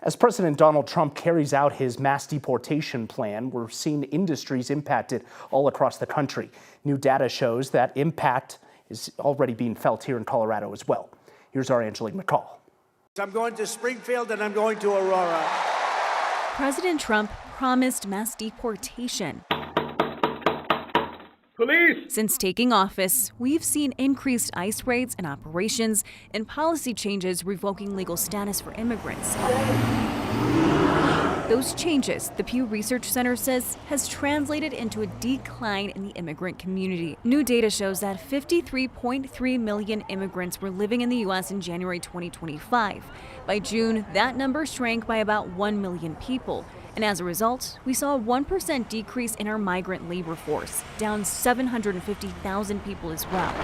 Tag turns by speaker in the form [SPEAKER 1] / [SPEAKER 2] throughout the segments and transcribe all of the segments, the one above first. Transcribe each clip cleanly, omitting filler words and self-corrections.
[SPEAKER 1] As President Donald Trump carries out his mass deportation plan, we're seeing industries impacted all across the country. New data shows that impact is already being felt here in Colorado as well. Here's our Angelique McCall.
[SPEAKER 2] I'm going to Springfield and I'm going to Aurora.
[SPEAKER 3] President Trump promised mass deportation.
[SPEAKER 2] Police!
[SPEAKER 3] Since taking office, we've seen increased ICE raids and operations and policy changes revoking legal status for immigrants. Those changes, the Pew Research Center says, has translated into a decline in the immigrant community. New data shows that 53.3 million immigrants were living in the U.S. in January 2025. By June, that number shrank by about 1 million people. And as a result, we saw a 1% decrease in our migrant labor force, down 750,000 people as well.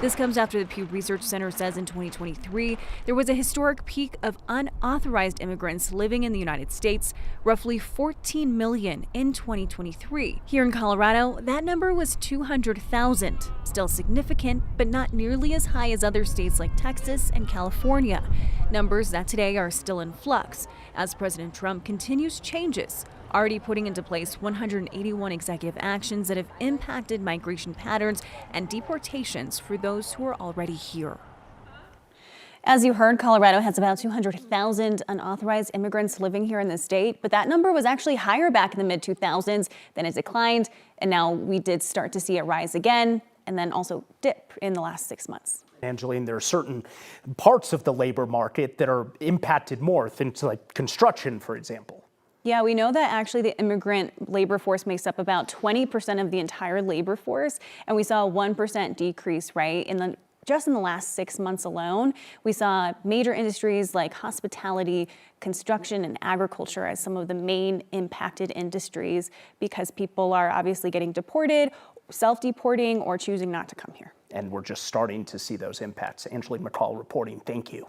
[SPEAKER 3] This comes after the Pew Research Center says in 2023, there was a historic peak of unauthorized immigrants living in the United States, roughly 14 million in 2023. Here in Colorado, that number was 200,000, still significant, but not nearly as high as other states like Texas and California. Numbers that today are still in flux as President Trump continues changes, already putting into place 181 executive actions that have impacted migration patterns and deportations for those who are already here.
[SPEAKER 4] As you heard, Colorado has about 200,000 unauthorized immigrants living here in the state, but that number was actually higher back in the mid-2000s, then it declined, and now we did start to see it rise again and then also dip in the last 6 months.
[SPEAKER 1] Angeline, there are certain parts of the labor market that are impacted more, things like construction, for example.
[SPEAKER 4] Yeah, we know that actually the immigrant labor force makes up about 20% of the entire labor force, and we saw a 1% decrease, right? Just in the last 6 months alone, we saw major industries like hospitality, construction, and agriculture as some of the main impacted industries because people are obviously getting deported, self-deporting, or choosing not to come here.
[SPEAKER 1] And we're just starting to see those impacts. Angelique McCall reporting. Thank you.